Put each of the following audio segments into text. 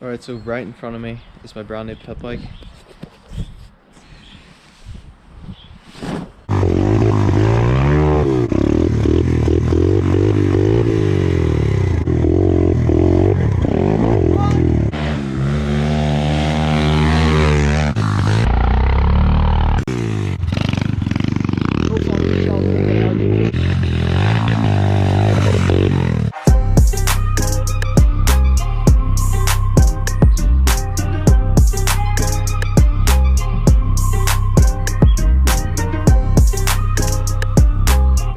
Alright, so right in front of me is my brand new Pitbike.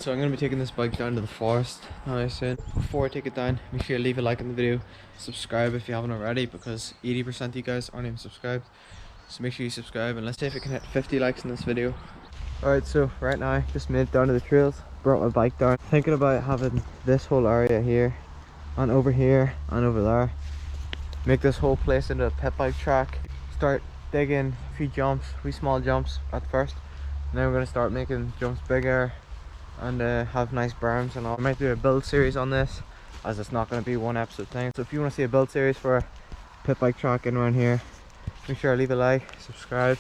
So I'm going to be taking this bike down to the forest now soon. Before I take it down, make sure you leave a like on the video, subscribe if you haven't already, because 80% of you guys aren't even subscribed. So make sure you subscribe and let's see if we can hit 50 likes in this video. Alright, so right now just made it down to the trails, brought my bike down. Thinking about having this whole area here and over there. Make this whole place into a pit bike track. Start digging a few jumps, small jumps at first. And then we're going to start making jumps bigger and have nice berms and all. I might do a build series on this, as it's not going to be one episode thing. So if you want to see a build series for a pit bike track in around here, make sure to leave a like, subscribe,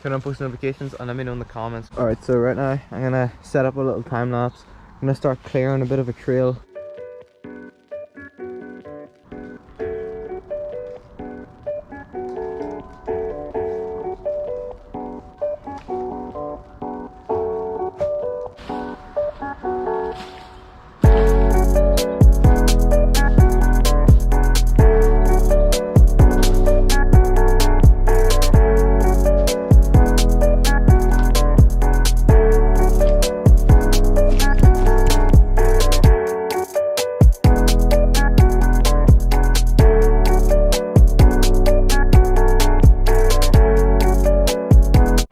turn on post notifications, and let me know in the comments. Alright, so right now I'm going to set up a little time lapse. I'm going to start clearing a bit of a trail.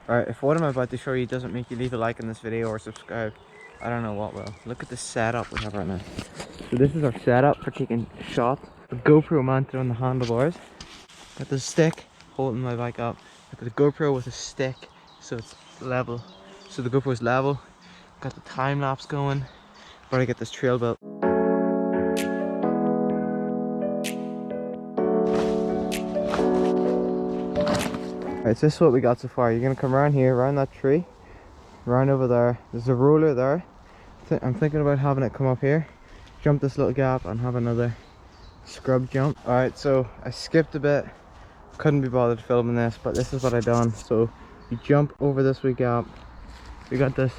Alright, if what I'm about to show you doesn't make you leave a like in this video or subscribe, I don't know what will. Look at the setup we have right now. So this is our setup for taking shots. A GoPro mounted on the handlebars. Got the stick holding my bike up. Got the GoPro with a stick so it's level. So the GoPro is level. Got the time lapse going. About to get this trail built. Alright, so this is what we got so far. You're going to come around here, around that tree, around over there. There's a roller there. I'm thinking about having it come up here, jump this little gap and have another scrub jump. Alright, so I skipped a bit. Couldn't be bothered filming this, but this is what I done. So you jump over this wee gap. We got this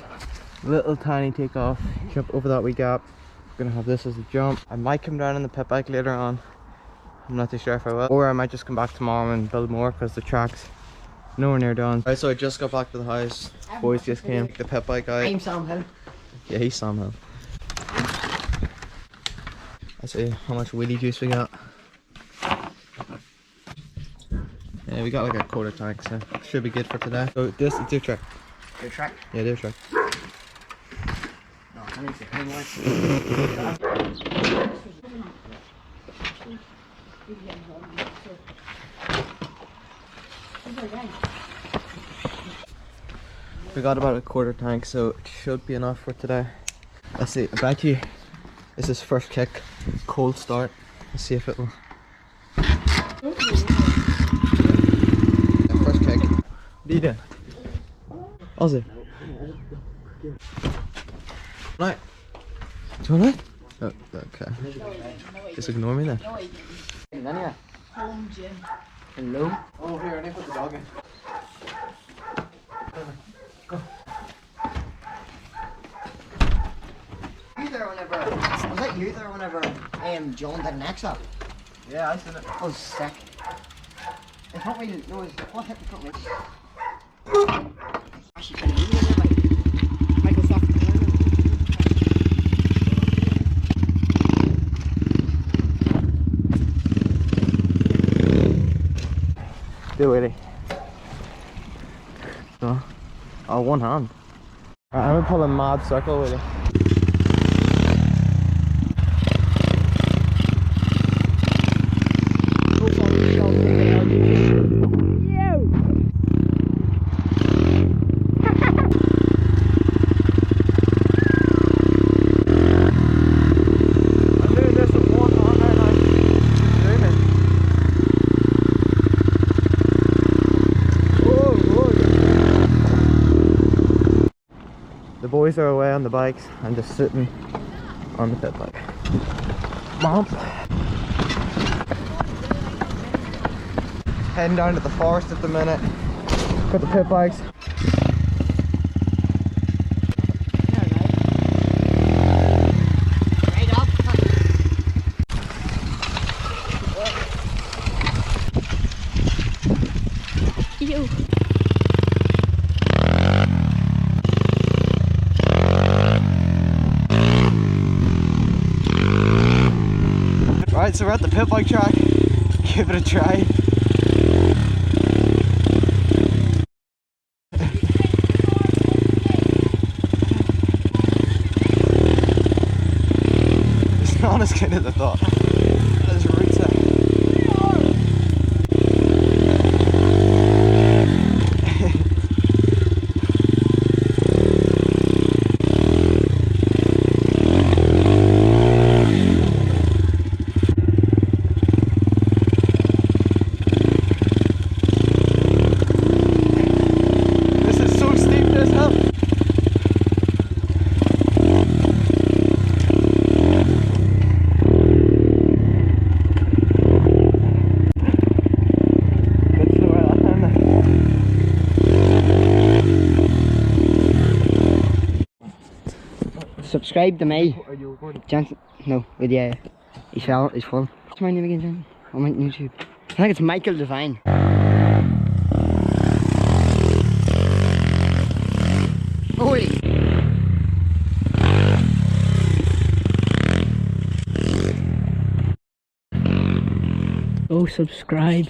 little tiny takeoff. Jump over that wee gap. I'm going to have this as a jump. I might come down in the pit bike later on. I'm not too sure if I will. Or I might just come back tomorrow and build more because the track's nowhere near done. Alright, so I just got back to the house. Boys just came. The pit bike out. I'm Sam Hill. Yeah, he's Sam Hill. Let's see how much wheelie juice we got. Yeah, we got like a quarter tank, so should be good for today. So this is your track. Your track? Yeah, their track. No, I need to clean one. We got about a quarter tank, so it should be enough for today. Let's see, I bet you this is first kick, cold start. Let's see if it will. First kick. What are you doing? Ozzy? Right. Do you want it? Oh, okay. Just ignore me then. Home gym. Hello? Oh, here, I need to put the dog in. Go. You there whenever, was that you there whenever John did an X-up? Yeah, I seen it. I was sick. The front wheel, there was, what hit the front wheel? Actually couldn't even hear like, Michael stopped the Do it. So, oh, one hand. Alright, I'm gonna pull a mad circle with it. boys are away on the bikes. I'm just sitting on the pit bike. Mom. Heading down to the forest at the minute. Got the pit bikes. Ew. Right, so we're at the pit bike track. Give it a try. It's not as good as I thought. There's roots there. Subscribe to me. Are you recording? Jansen. No, but yeah. He's full. What's my name again, Jansen? I'm on YouTube. I think it's Michael Devine. Holy. Go subscribe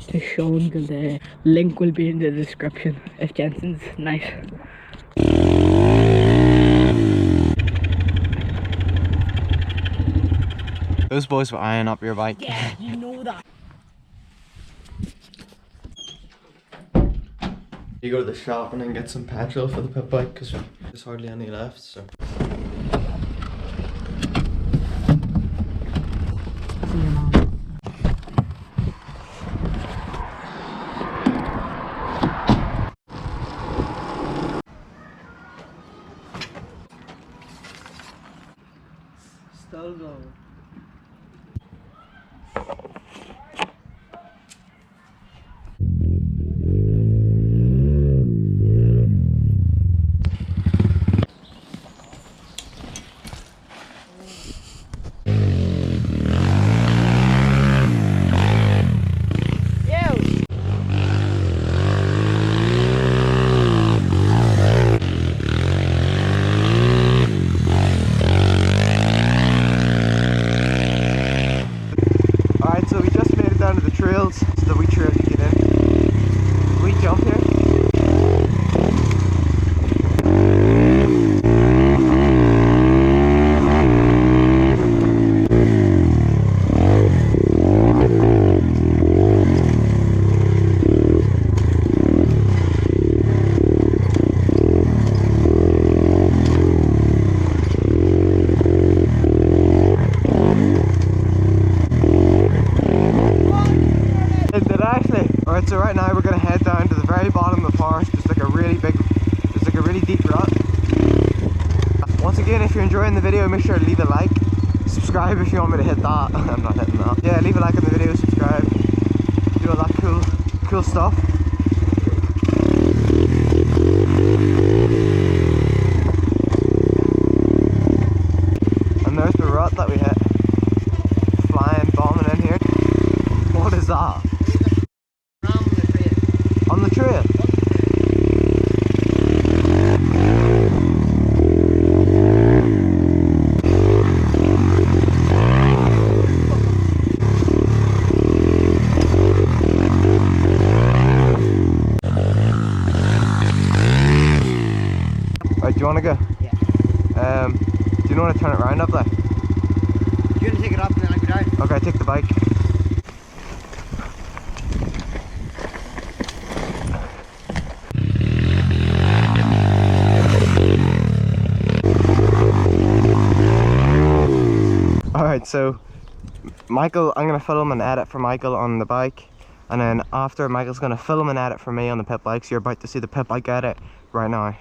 to Sean Gilday. Link will be in the description if Jensen's nice. Those boys were eyeing up your bike. Yeah, you know that. You go to the shop and then get some petrol for the pit bike because there's hardly any left. So. See you, Mom. Still going. Alright, so we just made it down to the trails. It's the wee trail you get in. We jump here. Alright, so right now we're gonna head down to the very bottom of the forest. There's like a really deep rut. Once again, if you're enjoying the video, make sure to leave a like. Subscribe if you want me to hit that. I'm not hitting that. Yeah, leave a like on the video, subscribe. Do all that cool stuff. And there's the rut that we hit. Flying, bombing in here. What is that? On the trail? Right, do you want to go? Yeah. Do you want to turn it around up there? You're gonna take it up and then I go down. Okay, take the bike. Alright, so Michael, I'm going to film and edit for Michael on the bike, and then after Michael's going to film and edit for me on the pit bike, so you're about to see the pit bike edit right now.